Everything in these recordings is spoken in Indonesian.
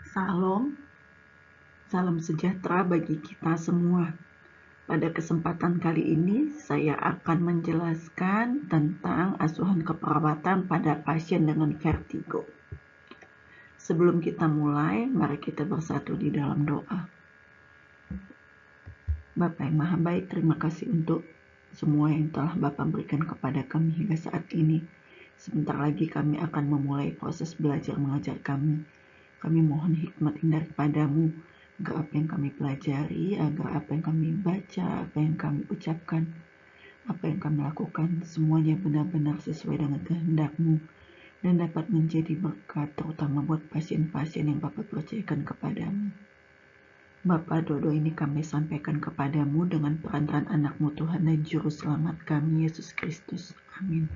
Salam, salam sejahtera bagi kita semua. Pada kesempatan kali ini, saya akan menjelaskan tentang asuhan keperawatan pada pasien dengan vertigo. Sebelum kita mulai, mari kita bersatu di dalam doa. Bapa yang Maha Baik, terima kasih untuk semua yang telah Bapa berikan kepada kami hingga saat ini. Sebentar lagi kami akan memulai proses belajar mengajar kami. Kami mohon hikmat daripada-Mu, agar apa yang kami pelajari, agar apa yang kami baca, apa yang kami ucapkan, apa yang kami lakukan, semuanya benar-benar sesuai dengan kehendak-Mu dan dapat menjadi berkat, terutama buat pasien-pasien yang Bapak percayakan kepada-Mu. Bapa, doa ini kami sampaikan kepada-Mu dengan perantaraan anak-Mu Tuhan dan Juru Selamat kami, Yesus Kristus. Amin.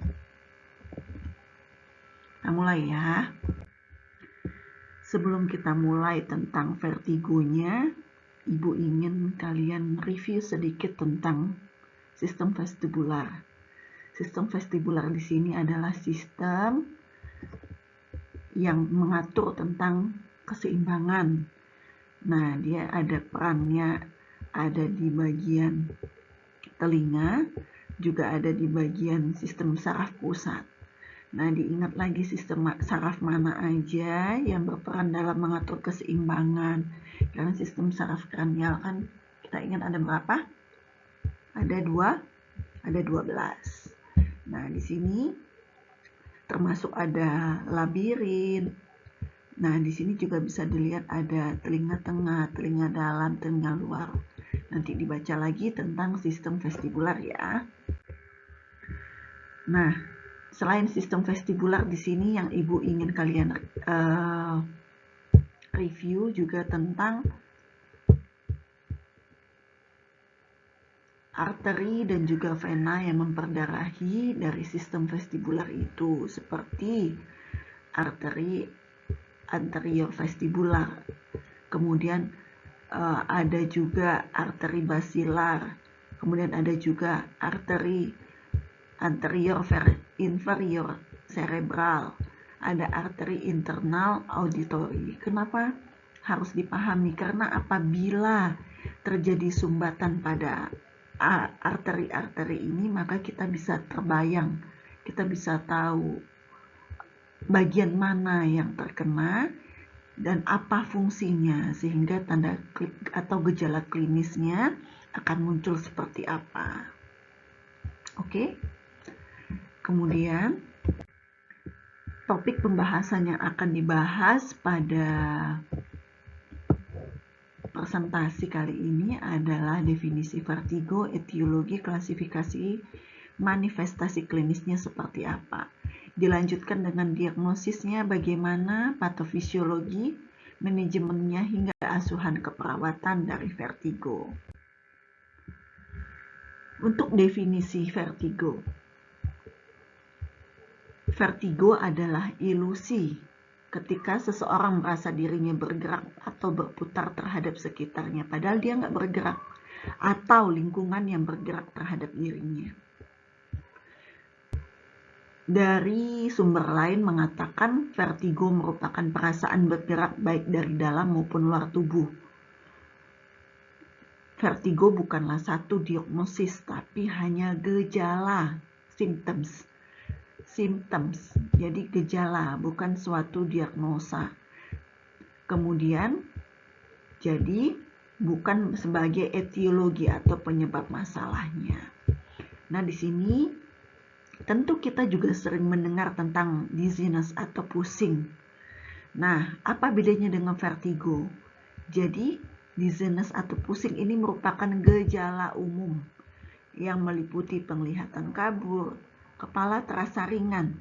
Kita mulai ya. Sebelum kita mulai tentang vertigonya, Ibu ingin kalian review sedikit tentang sistem vestibular. Sistem vestibular di sini adalah sistem yang mengatur tentang keseimbangan. Nah, dia ada perannya, ada di bagian telinga, juga ada di bagian sistem saraf pusat. Nah, diingat lagi sistem saraf mana aja yang berperan dalam mengatur keseimbangan. Karena sistem saraf kranial kan kita ingat ada berapa? Ada 12. Nah, di sini termasuk ada labirin. Nah, di sini juga bisa dilihat ada telinga tengah, telinga dalam, telinga luar. Nanti dibaca lagi tentang sistem vestibular ya. Nah, selain sistem vestibular di sini yang Ibu ingin kalian review juga tentang arteri dan juga vena yang memperdarahi dari sistem vestibular itu, seperti arteri anterior vestibular. Kemudian ada juga arteri basilar. Kemudian ada juga arteri anterior inferior cerebral, ada arteri internal auditory. Kenapa harus dipahami? Karena apabila terjadi sumbatan pada arteri-arteri ini, maka kita bisa terbayang, kita bisa tahu bagian mana yang terkena dan apa fungsinya, sehingga tanda atau gejala klinisnya akan muncul seperti apa. Oke? Kemudian, topik pembahasan yang akan dibahas pada presentasi kali ini adalah definisi vertigo, etiologi, klasifikasi, manifestasi klinisnya seperti apa. Dilanjutkan dengan diagnosisnya bagaimana, patofisiologi, manajemennya hingga asuhan keperawatan dari vertigo. Untuk definisi vertigo. Vertigo adalah ilusi ketika seseorang merasa dirinya bergerak atau berputar terhadap sekitarnya, padahal dia nggak bergerak, atau lingkungan yang bergerak terhadap dirinya. Dari sumber lain mengatakan vertigo merupakan perasaan bergerak baik dari dalam maupun luar tubuh. Vertigo bukanlah satu diagnosis, tapi hanya gejala, symptoms, jadi gejala, bukan suatu diagnosa. Kemudian, jadi bukan sebagai etiologi atau penyebab masalahnya. Nah, di sini tentu kita juga sering mendengar tentang dizziness atau pusing. Nah, apa bedanya dengan vertigo? Jadi, dizziness atau pusing ini merupakan gejala umum yang meliputi penglihatan kabur, kepala terasa ringan,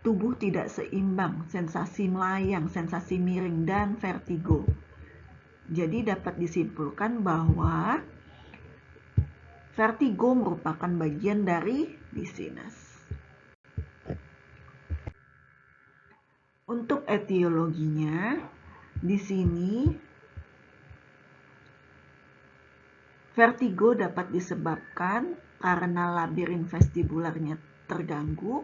tubuh tidak seimbang, sensasi melayang, sensasi miring, dan vertigo. Jadi dapat disimpulkan bahwa vertigo merupakan bagian dari dizziness. Untuk etiologinya, di sini vertigo dapat disebabkan karena labirin vestibularnya terganggu,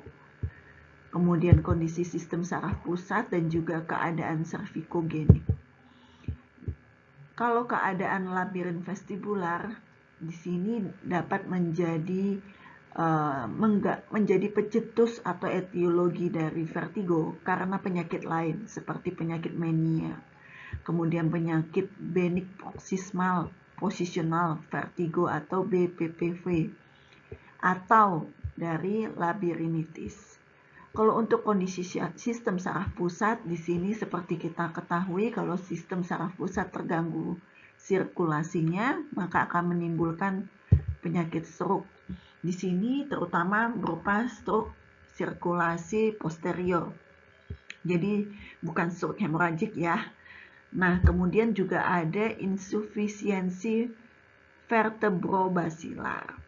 kemudian kondisi sistem saraf pusat dan juga keadaan cervicogenik. Kalau keadaan labirin vestibular di sini dapat menjadi pencetus atau etiologi dari vertigo karena penyakit lain seperti penyakit mania, kemudian penyakit benik positional vertigo atau BPPV, atau dari labirinitis. Kalau untuk kondisi sistem saraf pusat, di sini seperti kita ketahui kalau sistem saraf pusat terganggu sirkulasinya, maka akan menimbulkan penyakit stroke. Di sini terutama berupa stroke sirkulasi posterior. Jadi bukan stroke hemoragik ya. Nah, kemudian juga ada insufisiensi vertebrobasilar.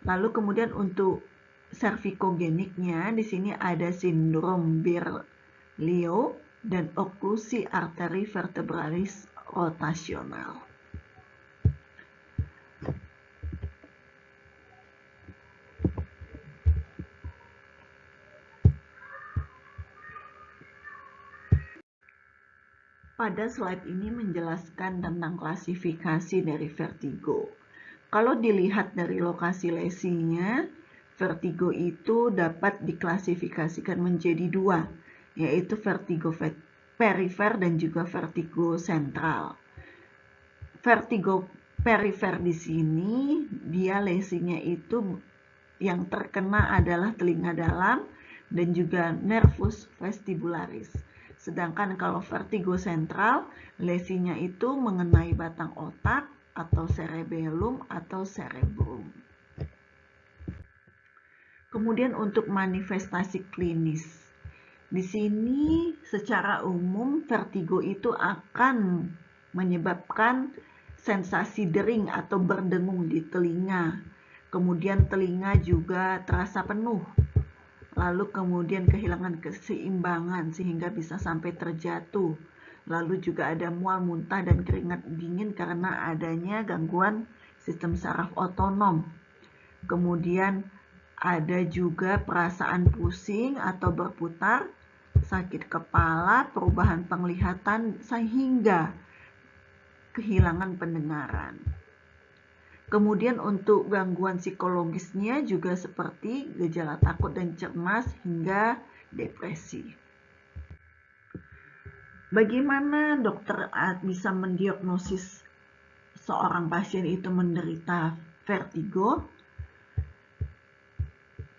Lalu kemudian untuk servikogeniknya di sini ada sindrom Berlioz dan oklusi arteri vertebralis rotasional. Pada slide ini menjelaskan tentang klasifikasi dari vertigo. Kalau dilihat dari lokasi lesinya, vertigo itu dapat diklasifikasikan menjadi dua, yaitu vertigo perifer dan juga vertigo sentral. Vertigo perifer di sini, dia lesinya itu yang terkena adalah telinga dalam dan juga nervus vestibularis. Sedangkan kalau vertigo sentral, lesinya itu mengenai batang otak atau cerebellum atau cerebrum. Kemudian untuk manifestasi klinis. Di sini secara umum vertigo itu akan menyebabkan sensasi dering atau berdengung di telinga. Kemudian telinga juga terasa penuh. Lalu kemudian kehilangan keseimbangan sehingga bisa sampai terjatuh. Lalu juga ada mual, muntah, dan keringat dingin karena adanya gangguan sistem saraf otonom. Kemudian ada juga perasaan pusing atau berputar, sakit kepala, perubahan penglihatan, sehingga kehilangan pendengaran. Kemudian untuk gangguan psikologisnya juga seperti gejala takut dan cemas hingga depresi. Bagaimana dokter bisa mendiagnosis seorang pasien itu menderita vertigo?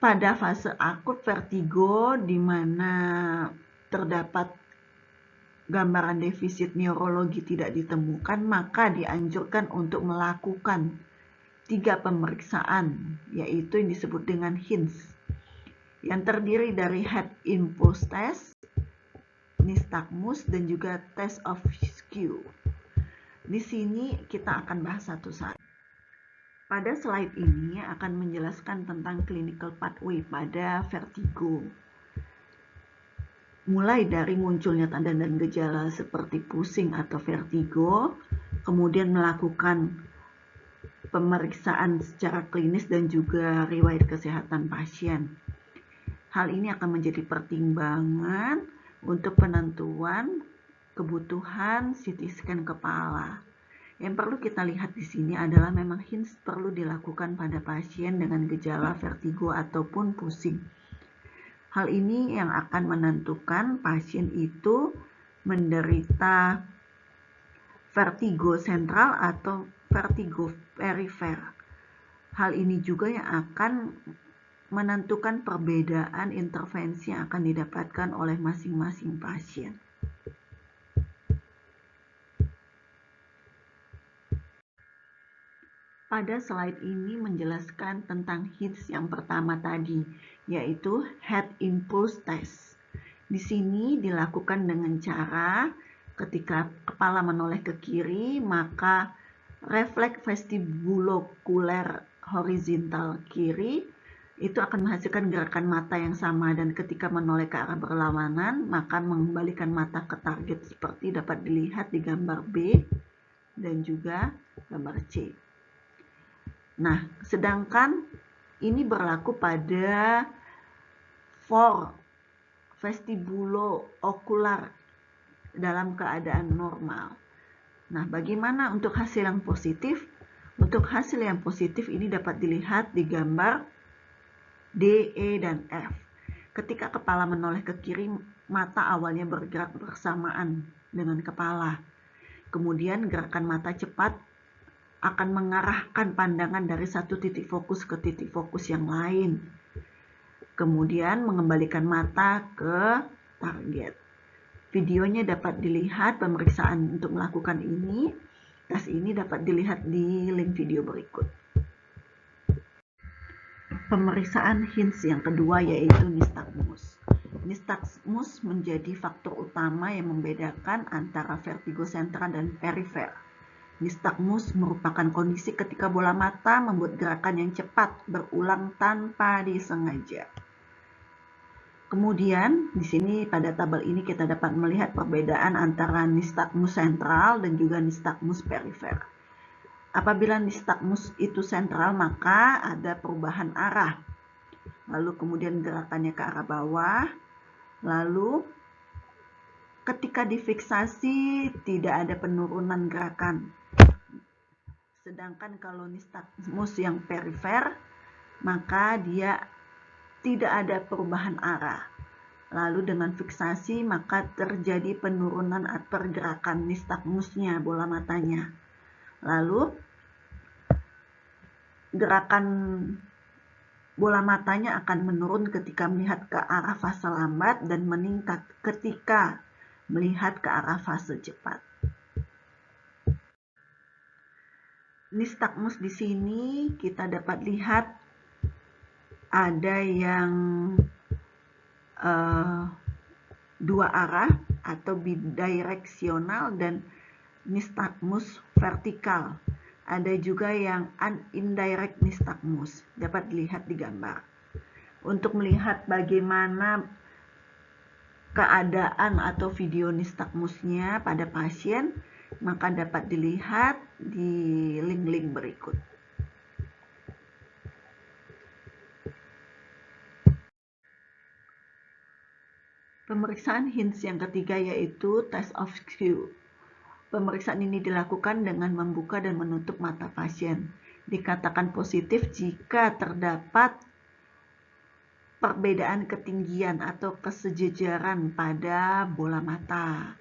Pada fase akut vertigo di mana terdapat gambaran defisit neurologi tidak ditemukan, maka dianjurkan untuk melakukan 3 pemeriksaan, yaitu yang disebut dengan HINS, yang terdiri dari Head Impulse Test, Nystagmus, dan juga Test of Skew. Di sini kita akan bahas satu-satu. Pada slide ini akan menjelaskan tentang clinical pathway pada vertigo. Mulai dari munculnya tanda dan gejala seperti pusing atau vertigo, kemudian melakukan pemeriksaan secara klinis dan juga riwayat kesehatan pasien. Hal ini akan menjadi pertimbangan untuk penentuan kebutuhan CT scan kepala. Yang perlu kita lihat di sini adalah memang HINS perlu dilakukan pada pasien dengan gejala vertigo ataupun pusing. Hal ini yang akan menentukan pasien itu menderita vertigo sentral atau vertigo perifer. Hal ini juga yang akan menentukan perbedaan intervensi yang akan didapatkan oleh masing-masing pasien. Pada slide ini menjelaskan tentang HINS yang pertama tadi, yaitu Head Impulse Test. Di sini dilakukan dengan cara ketika kepala menoleh ke kiri, maka refleks vestibulokuler horizontal kiri itu akan menghasilkan gerakan mata yang sama, dan ketika menoleh ke arah berlawanan, maka mengembalikan mata ke target seperti dapat dilihat di gambar B dan juga gambar C. Nah, sedangkan ini berlaku pada for vestibulo-okular dalam keadaan normal. Nah, bagaimana untuk hasil yang positif? Untuk hasil yang positif ini dapat dilihat di gambar D, E, dan F. Ketika kepala menoleh ke kiri, mata awalnya bergerak bersamaan dengan kepala. Kemudian gerakan mata cepat akan mengarahkan pandangan dari satu titik fokus ke titik fokus yang lain. Kemudian mengembalikan mata ke target. Videonya dapat dilihat, pemeriksaan untuk melakukan ini. Tes ini dapat dilihat di link video berikut. Pemeriksaan Hinds yang kedua yaitu nystagmus. Nystagmus menjadi faktor utama yang membedakan antara vertigo sentral dan perifer. Nystagmus merupakan kondisi ketika bola mata membuat gerakan yang cepat berulang tanpa disengaja. Kemudian di sini pada tabel ini kita dapat melihat perbedaan antara nystagmus sentral dan juga nystagmus perifer. Apabila nystagmus itu sentral maka ada perubahan arah. Lalu kemudian gerakannya ke arah bawah. Lalu ketika difiksasi tidak ada penurunan gerakan. Sedangkan kalau nystagmus yang perifer maka dia tidak ada perubahan arah. Lalu dengan fiksasi maka terjadi penurunan pergerakan nystagmusnya, bola matanya. Lalu gerakan bola matanya akan menurun ketika melihat ke arah fase lambat dan meningkat ketika melihat ke arah fase cepat. Nystagmus di sini kita dapat lihat ada yang dua arah atau bidireksional dan nystagmus vertikal. Ada juga yang indirect nystagmus, dapat dilihat di gambar. Untuk melihat bagaimana keadaan atau video nystagmusnya pada pasien, maka dapat dilihat di link-link berikut. Pemeriksaan Hinds yang ketiga yaitu test of Q. Pemeriksaan ini dilakukan dengan membuka dan menutup mata pasien. Dikatakan positif jika terdapat perbedaan ketinggian atau kesejajaran pada bola mata.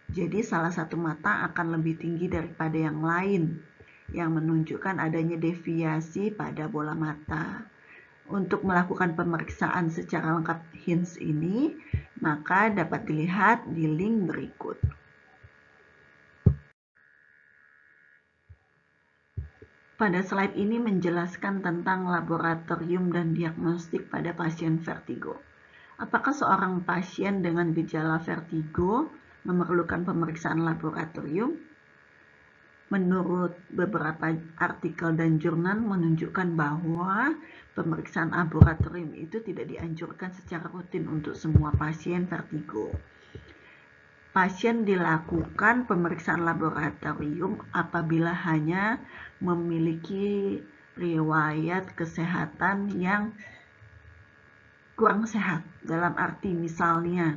Jadi salah satu mata akan lebih tinggi daripada yang lain, yang menunjukkan adanya deviasi pada bola mata. Untuk melakukan pemeriksaan secara lengkap Hinds ini, maka dapat dilihat di link berikut. Pada slide ini menjelaskan tentang laboratorium dan diagnostik pada pasien vertigo. Apakah seorang pasien dengan gejala vertigo memerlukan pemeriksaan laboratorium? Menurut beberapa artikel dan jurnal menunjukkan bahwa pemeriksaan laboratorium itu tidak dianjurkan secara rutin untuk semua pasien vertigo. Pasien dilakukan pemeriksaan laboratorium apabila hanya memiliki riwayat kesehatan yang kurang sehat. Dalam arti misalnya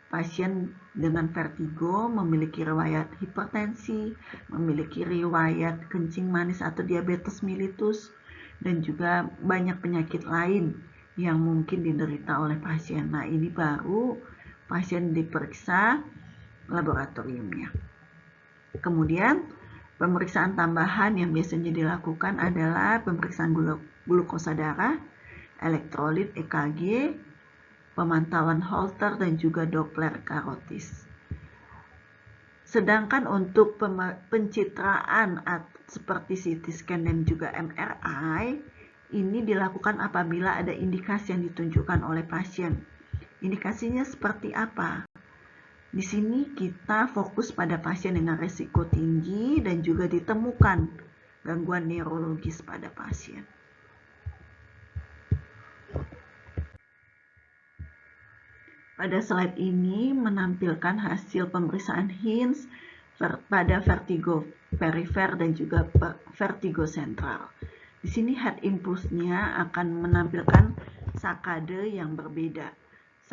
pasien dengan vertigo memiliki riwayat hipertensi, memiliki riwayat kencing manis atau diabetes mellitus, dan juga banyak penyakit lain yang mungkin diderita oleh pasien. Nah, ini baru pasien diperiksa laboratoriumnya. Kemudian, pemeriksaan tambahan yang biasanya dilakukan adalah pemeriksaan glukosa darah, elektrolit EKG, pemantauan Holter dan juga Doppler karotis. Sedangkan untuk pencitraan seperti CT scan dan juga MRI ini dilakukan apabila ada indikasi yang ditunjukkan oleh pasien. Indikasinya seperti apa? Di sini kita fokus pada pasien dengan risiko tinggi dan juga ditemukan gangguan neurologis pada pasien. Pada slide ini menampilkan hasil pemeriksaan Hinds pada vertigo perifer dan juga vertigo sentral. Di sini head impulse-nya akan menampilkan sakade yang berbeda.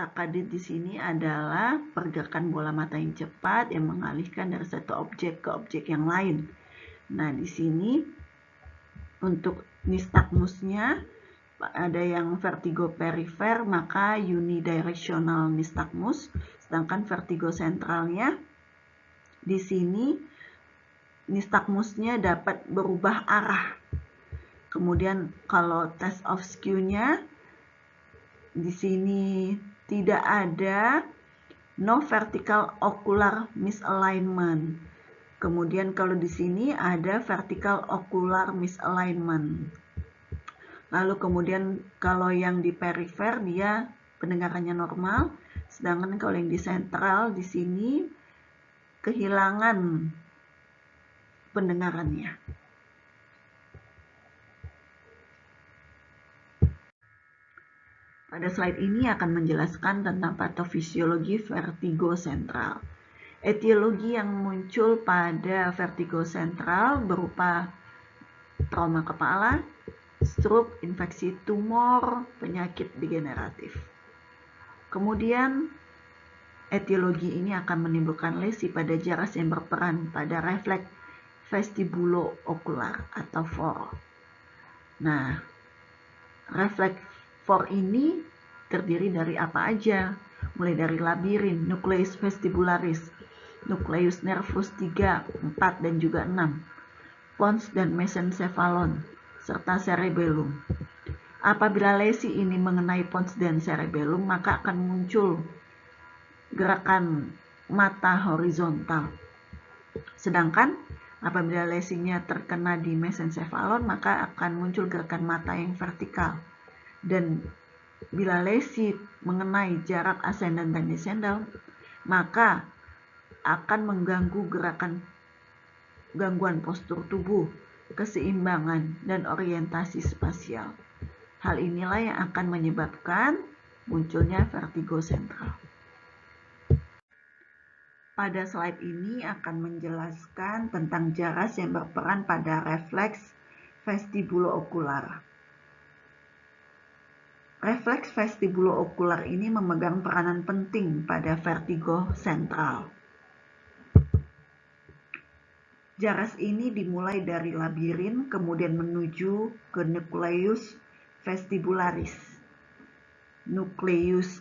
Sakadit di sini adalah pergerakan bola mata yang cepat yang mengalihkan dari satu objek ke objek yang lain. Nah, di sini untuk nystagmusnya ada yang vertigo perifer, maka unidirectional nystagmus, sedangkan vertigo sentralnya di sini nystagmusnya dapat berubah arah. Kemudian kalau test of skew-nya di sini tidak ada no vertical ocular misalignment. Kemudian kalau di sini ada vertical ocular misalignment. Lalu kemudian kalau yang di perifer dia pendengarannya normal, sedangkan kalau yang di sentral di sini kehilangan pendengarannya. Pada slide ini akan menjelaskan tentang patofisiologi vertigo sentral. Etiologi yang muncul pada vertigo sentral berupa trauma kepala, stroke, infeksi tumor, penyakit degeneratif. Kemudian etiologi ini akan menimbulkan lesi pada jaras yang berperan pada refleks vestibulo-okular atau FOR. Nah, refleks FOR ini terdiri dari apa aja? Mulai dari labirin, nucleus vestibularis, nucleus nervus 3, 4, dan juga 6, pons dan mesencephalon, serta cerebellum. Apabila lesi ini mengenai pons dan cerebellum, maka akan muncul gerakan mata horizontal. Sedangkan apabila lesinya terkena di mesencephalon, maka akan muncul gerakan mata yang vertikal. Dan bila lesi mengenai jarak ascendant dan descendant, maka akan mengganggu gangguan postur tubuh, keseimbangan, dan orientasi spasial. Hal inilah yang akan menyebabkan munculnya vertigo sentral. Pada slide ini akan menjelaskan tentang jaras yang berperan pada refleks vestibulo-okular. Refleks vestibulo-okular ini memegang peranan penting pada vertigo sentral. Jaras ini dimulai dari labirin, kemudian menuju ke nucleus vestibularis, nucleus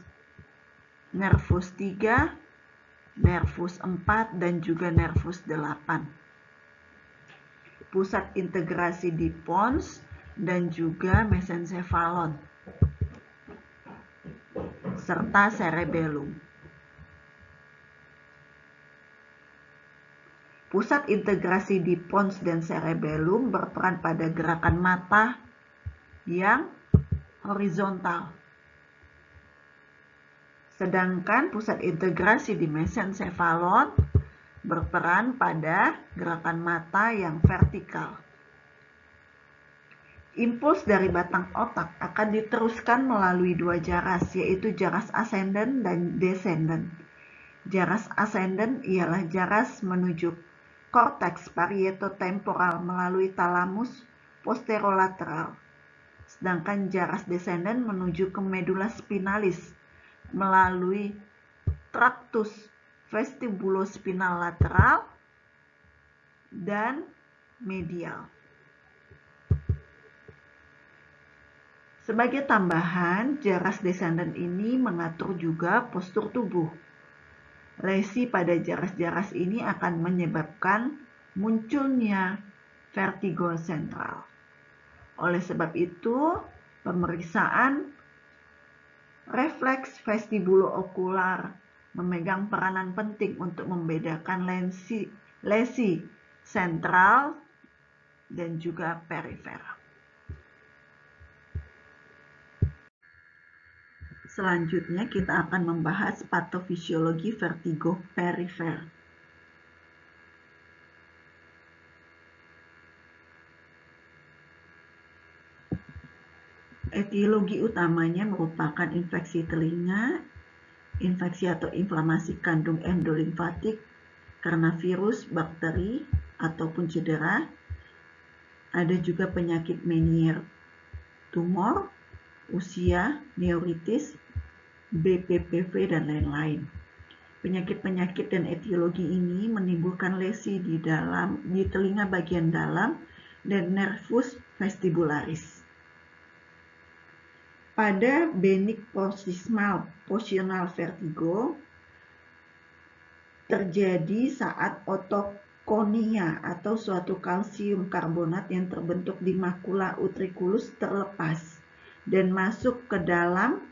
nervus 3, nervus 4, dan juga nervus 8. Pusat integrasi di pons dan juga mesencephalon, serta cerebellum. Pusat integrasi di pons dan cerebellum berperan pada gerakan mata yang horizontal. Sedangkan pusat integrasi di mesencephalon berperan pada gerakan mata yang vertikal. Impuls dari batang otak akan diteruskan melalui dua jaras, yaitu jaras ascendant dan descendant. Jaras ascendant ialah jaras menuju korteks parietotemporal melalui talamus posterolateral. Sedangkan jaras descendant menuju ke medula spinalis melalui tractus vestibulospinal lateral dan medial. Sebagai tambahan, jaras descendant ini mengatur juga postur tubuh. Lesi pada jaras-jaras ini akan menyebabkan munculnya vertigo sentral. Oleh sebab itu, pemeriksaan refleks vestibulo-okular memegang peranan penting untuk membedakan lesi sentral dan juga perifer. Selanjutnya kita akan membahas patofisiologi vertigo perifer. Etiologi utamanya merupakan infeksi telinga, infeksi atau inflamasi kandung endolimfatik karena virus, bakteri, ataupun cedera. Ada juga penyakit Meniere tumor, usia, neuritis, BPPV, dan lain-lain. Penyakit-penyakit dan etiologi ini menimbulkan lesi di telinga bagian dalam dan nervus vestibularis. Pada benign positional vertigo terjadi saat otokonia atau suatu kalsium karbonat yang terbentuk di makula utriculus terlepas dan masuk ke dalam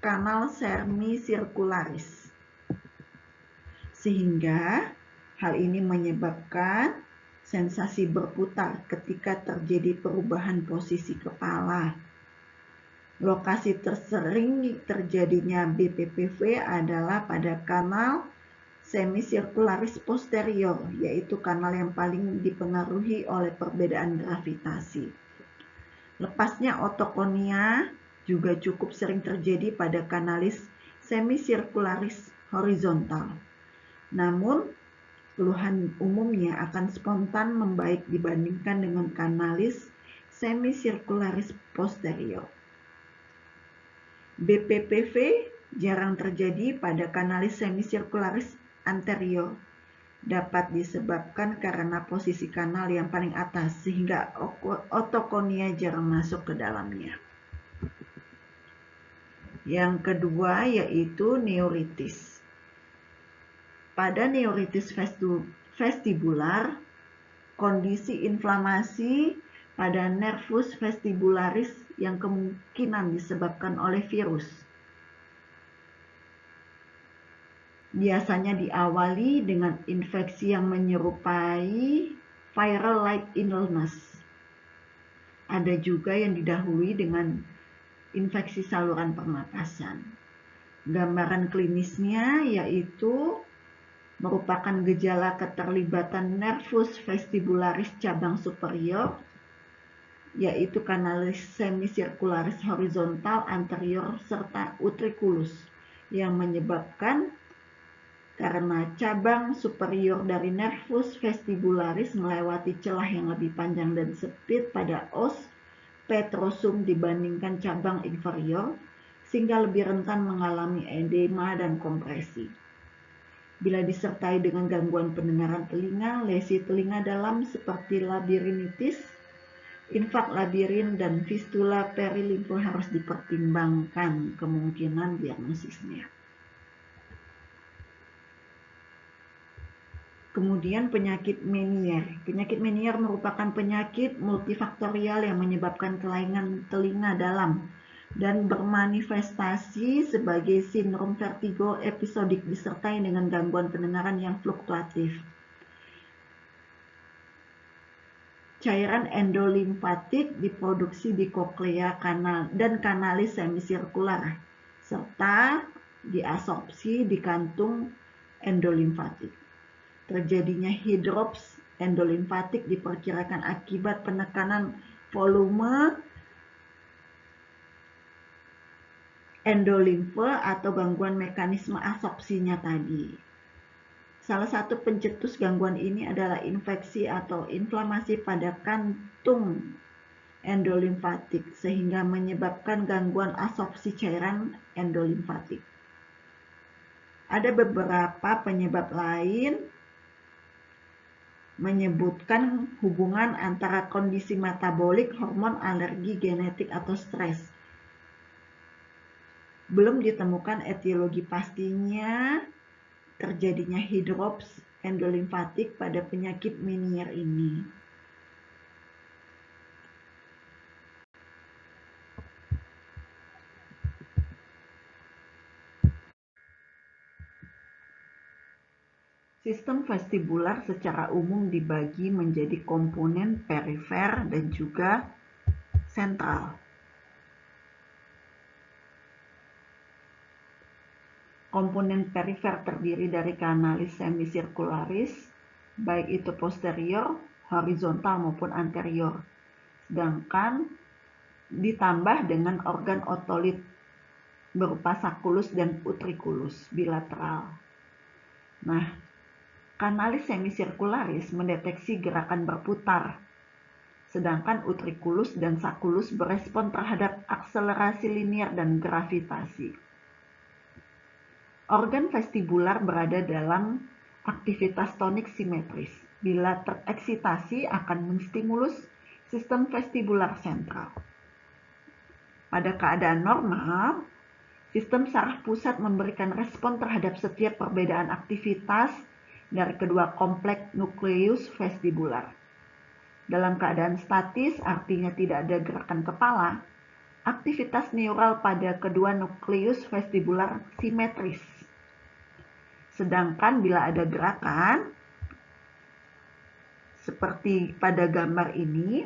kanal semicircularis. Sehingga hal ini menyebabkan sensasi berputar ketika terjadi perubahan posisi kepala. Lokasi tersering terjadinya BPPV adalah pada kanal semicircularis posterior, yaitu kanal yang paling dipengaruhi oleh perbedaan gravitasi. Lepasnya otokonia juga cukup sering terjadi pada kanalis semicircularis horizontal. Namun, keluhan umumnya akan spontan membaik dibandingkan dengan kanalis semicircularis posterior. BPPV jarang terjadi pada kanalis semicircularis anterior. Dapat disebabkan karena posisi kanal yang paling atas, sehingga otokonia jarang masuk ke dalamnya. Yang kedua yaitu neuritis. Pada neuritis vestibular, kondisi inflamasi pada nervus vestibularis yang kemungkinan disebabkan oleh virus. Biasanya diawali dengan infeksi yang menyerupai viral-like illness. Ada juga yang didahului dengan infeksi saluran pernapasan. Gambaran klinisnya yaitu merupakan gejala keterlibatan nervus vestibularis cabang superior, yaitu kanalis semicircularis horizontal anterior serta utriculus, yang menyebabkan karena cabang superior dari nervus vestibularis melewati celah yang lebih panjang dan sempit pada os petrosum dibandingkan cabang inferior, sehingga lebih rentan mengalami edema dan kompresi. Bila disertai dengan gangguan pendengaran telinga, lesi telinga dalam seperti labirinitis, infak labirin, dan fistula perilimfu harus dipertimbangkan kemungkinan diagnosisnya. Kemudian penyakit Meniere. Penyakit Meniere merupakan penyakit multifaktorial yang menyebabkan kelainan telinga dalam dan bermanifestasi sebagai sindrom vertigo episodik disertai dengan gangguan pendengaran yang fluktuatif. Cairan endolimfatik diproduksi di koklea dan kanalis semicircular serta diabsorpsi di kantung endolimfatik. Terjadinya hidrops endolimfatik diperkirakan akibat penekanan volume endolimfe atau gangguan mekanisme absorpsinya tadi. Salah satu pencetus gangguan ini adalah infeksi atau inflamasi pada kantung endolimfatik sehingga menyebabkan gangguan absorpsi cairan endolimfatik. Ada beberapa penyebab lain menyebutkan hubungan antara kondisi metabolik, hormon, alergi, genetik, atau stres. Belum ditemukan etiologi pastinya terjadinya hidrops endolimfatik pada penyakit Meniere ini. Sistem vestibular secara umum dibagi menjadi komponen perifer dan juga sentral. Komponen perifer terdiri dari kanalis semicircularis, baik itu posterior, horizontal maupun anterior. Sedangkan ditambah dengan organ otolit berupa sacculus dan utriculus bilateral. Nah, kanalis semicircularis mendeteksi gerakan berputar, sedangkan utriculus dan sacculus berespon terhadap akselerasi linier dan gravitasi. Organ vestibular berada dalam aktivitas tonik simetris. Bila tereksitasi akan menstimulus sistem vestibular sentral. Pada keadaan normal, sistem saraf pusat memberikan respon terhadap setiap perbedaan aktivitas dari kedua kompleks nukleus vestibular. Dalam keadaan statis, artinya tidak ada gerakan kepala, aktivitas neural pada kedua nukleus vestibular simetris. Sedangkan bila ada gerakan, seperti pada gambar ini,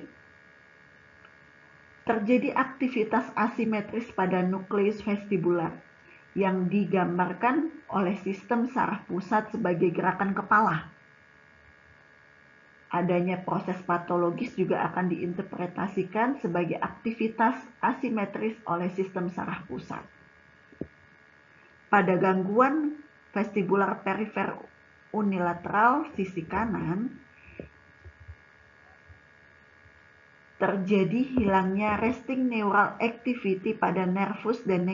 terjadi aktivitas asimetris pada nukleus vestibular yang digambarkan oleh sistem saraf pusat sebagai gerakan kepala. Adanya proses patologis juga akan diinterpretasikan sebagai aktivitas asimetris oleh sistem saraf pusat. Pada gangguan vestibular perifer unilateral sisi kanan, terjadi hilangnya resting neural activity pada nervus dan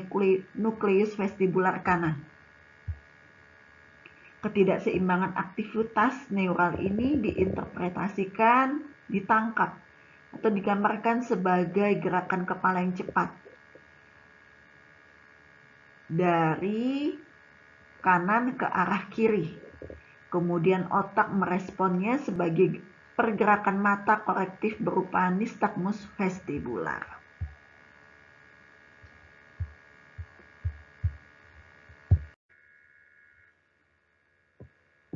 nukleus vestibular kanan. Ketidakseimbangan aktivitas neural ini diinterpretasikan, ditangkap, atau digambarkan sebagai gerakan kepala yang cepat dari kanan ke arah kiri. Kemudian otak meresponnya sebagai pergerakan mata korektif berupa nistagmus vestibular.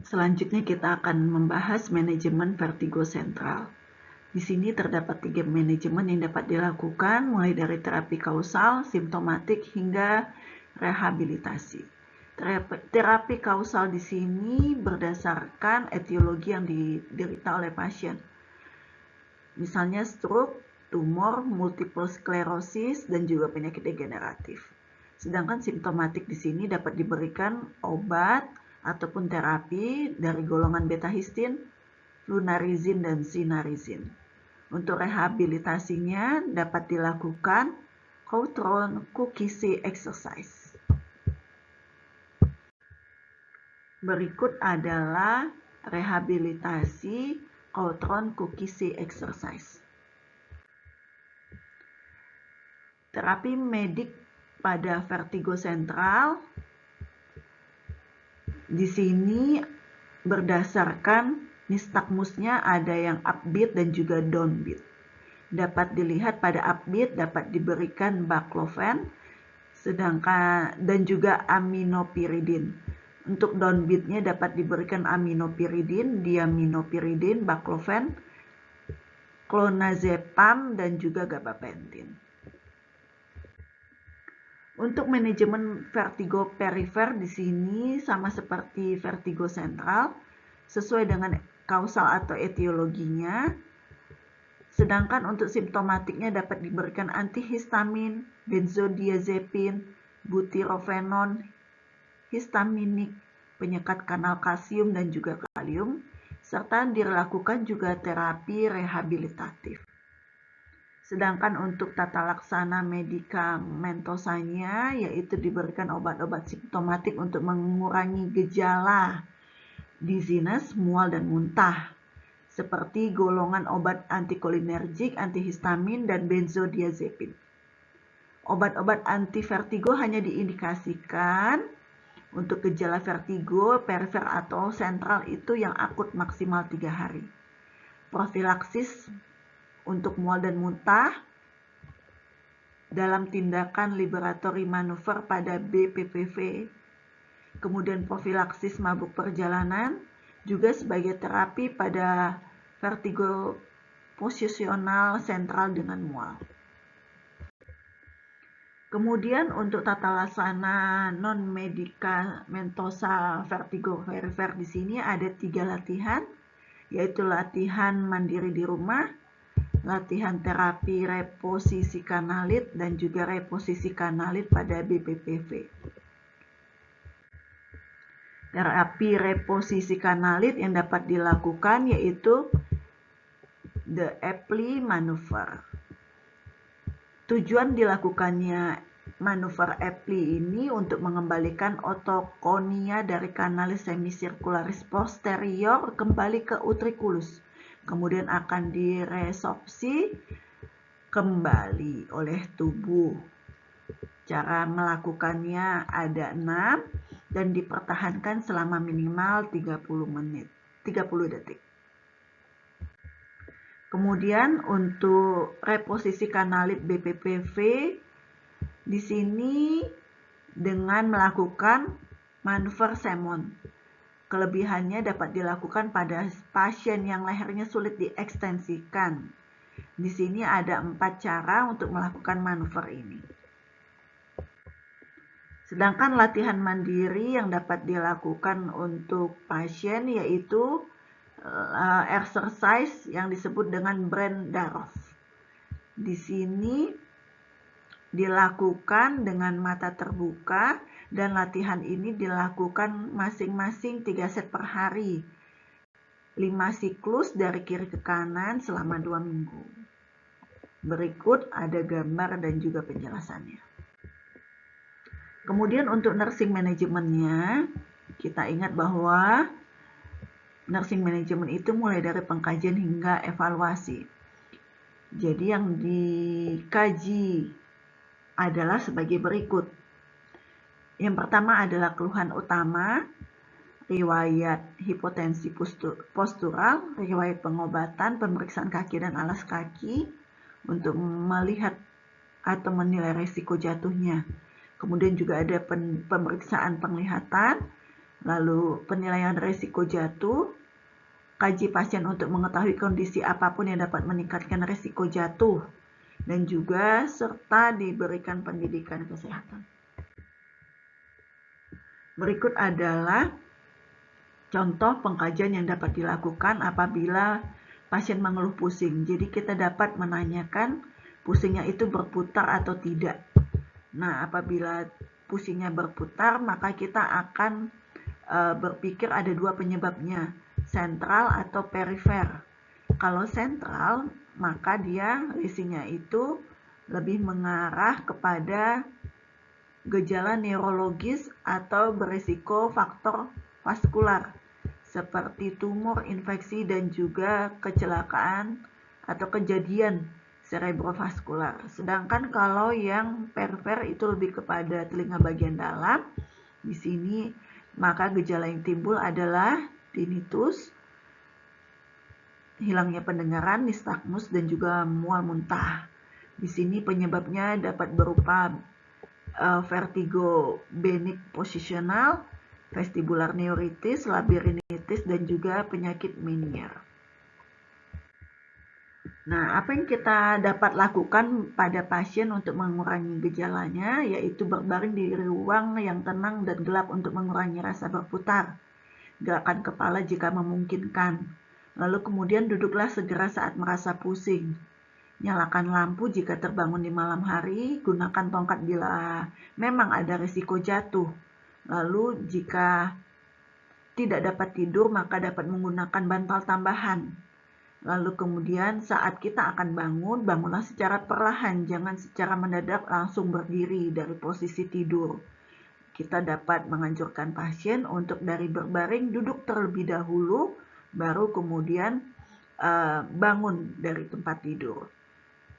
Selanjutnya kita akan membahas manajemen vertigo sentral. Di sini terdapat 3 manajemen yang dapat dilakukan, mulai dari terapi kausal, simptomatik, hingga rehabilitasi. Terapi kausal di sini berdasarkan etiologi yang diderita oleh pasien. Misalnya stroke, tumor, multiple sklerosis, dan juga penyakit degeneratif. Sedangkan simptomatik di sini dapat diberikan obat ataupun terapi dari golongan beta-histin, flunarizin, dan sinarizin. Untuk rehabilitasinya dapat dilakukan Coutron-Kukisi exercise. Berikut adalah rehabilitasi Coutron-Kukisi exercise. Terapi medik pada vertigo sentral di sini berdasarkan nistagmusnya ada yang upbeat dan juga downbeat. Dapat dilihat pada upbeat dapat diberikan baclofen dan juga aminopiridin. Untuk downbeatnya dapat diberikan aminopiridin, diaminopiridin, baclofen, clonazepam, dan juga gabapentin. Untuk manajemen vertigo perifer di sini sama seperti vertigo sentral, sesuai dengan kausal atau etiologinya. Sedangkan untuk simptomatiknya dapat diberikan antihistamin, benzodiazepin, butirofenon, histaminik, penyekat kanal kalsium dan juga kalium, serta dilakukan juga terapi rehabilitatif. Sedangkan untuk tata laksana medikamentosanya yaitu diberikan obat-obat simptomatik untuk mengurangi gejala dizziness, mual, dan muntah, seperti golongan obat antikolinergik, antihistamin, dan benzodiazepin. Obat-obat antivertigo hanya diindikasikan untuk gejala vertigo, perifer, atau sentral itu yang akut maksimal 3 hari. Profilaksis untuk mual dan muntah dalam tindakan liberatory manuver pada BPPV. Kemudian profilaksis mabuk perjalanan juga sebagai terapi pada vertigo posisional sentral dengan mual. Kemudian untuk tata laksana non-medikamentosa vertigo perifer di sini ada 3 latihan, yaitu latihan mandiri di rumah, latihan terapi reposisi kanalit, dan juga reposisi kanalit pada BPPV. Terapi reposisi kanalit yang dapat dilakukan yaitu the Epley maneuver. Tujuan dilakukannya manuver Epley ini untuk mengembalikan otokonia dari kanalis semisirkularis posterior kembali ke utriculus, kemudian akan diresorpsi kembali oleh tubuh. Cara melakukannya ada 6 dan dipertahankan selama minimal 30 detik. Kemudian untuk reposisi kanalit BPPV di sini dengan melakukan manuver Semon. Kelebihannya dapat dilakukan pada pasien yang lehernya sulit diekstensikan. Di sini ada 4 cara untuk melakukan manuver ini. Sedangkan latihan mandiri yang dapat dilakukan untuk pasien yaitu exercise yang disebut dengan Brandorf. Di sini dilakukan dengan mata terbuka dan latihan ini dilakukan masing-masing 3 set per hari. 5 siklus dari kiri ke kanan selama 2 minggu. Berikut ada gambar dan juga penjelasannya. Kemudian untuk nursing manajemennya, kita ingat bahwa nursing manajemen itu mulai dari pengkajian hingga evaluasi. Jadi yang dikaji adalah sebagai berikut. Yang pertama adalah keluhan utama, riwayat hipotensi postural, riwayat pengobatan, pemeriksaan kaki dan alas kaki untuk melihat atau menilai risiko jatuhnya. Kemudian juga ada pemeriksaan penglihatan, lalu penilaian risiko jatuh, kaji pasien untuk mengetahui kondisi apapun yang dapat meningkatkan risiko jatuh, dan juga serta diberikan pendidikan kesehatan. Berikut adalah contoh pengkajian yang dapat dilakukan apabila pasien mengeluh pusing. Jadi kita dapat menanyakan pusingnya itu berputar atau tidak. Nah, apabila pusingnya berputar, maka kita akan berpikir ada 2 penyebabnya, sentral atau perifer. Kalau sentral, maka dia risikonya itu lebih mengarah kepada gejala neurologis atau berisiko faktor vaskular, seperti tumor, infeksi, dan juga kecelakaan atau kejadian cerebrovaskular. Sedangkan kalau yang perifer itu lebih kepada telinga bagian dalam. Di sini maka gejala yang timbul adalah tinnitus, hilangnya pendengaran, nistagmus, dan juga mual muntah. Di sini penyebabnya dapat berupa vertigo benik posisional, vestibular neuritis, labirinitis, dan juga penyakit Meniere. Nah, apa yang kita dapat lakukan pada pasien untuk mengurangi gejalanya, yaitu berbaring di ruang yang tenang dan gelap untuk mengurangi rasa berputar. Gerakan kepala jika memungkinkan. Lalu kemudian duduklah segera saat merasa pusing. Nyalakan lampu jika terbangun di malam hari, gunakan tongkat bila memang ada risiko jatuh. Lalu jika tidak dapat tidur, maka dapat menggunakan bantal tambahan. Lalu kemudian saat kita akan bangun, bangunlah secara perlahan, jangan secara mendadak langsung berdiri dari posisi tidur. Kita dapat menganjurkan pasien untuk dari berbaring duduk terlebih dahulu, baru kemudian bangun dari tempat tidur.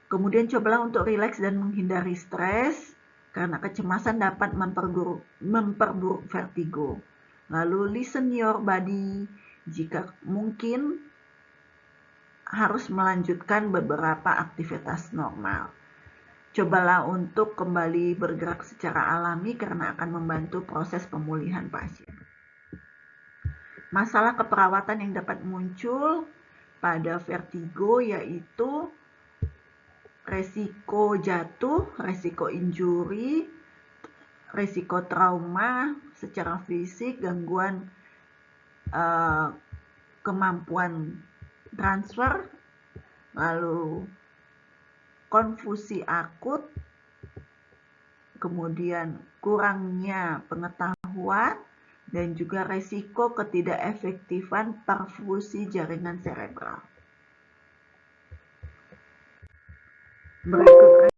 Kemudian cobalah untuk rileks dan menghindari stres, karena kecemasan dapat memperburuk vertigo. Lalu listen your body, jika mungkin harus melanjutkan beberapa aktivitas normal. Cobalah untuk kembali bergerak secara alami karena akan membantu proses pemulihan pasien. Masalah keperawatan yang dapat muncul pada vertigo yaitu resiko jatuh, resiko injuri, resiko trauma secara fisik, gangguan kemampuan transfer, lalu konfusi akut, kemudian kurangnya pengetahuan, dan juga resiko ketidakefektifan perfusi jaringan cerebral. Berikut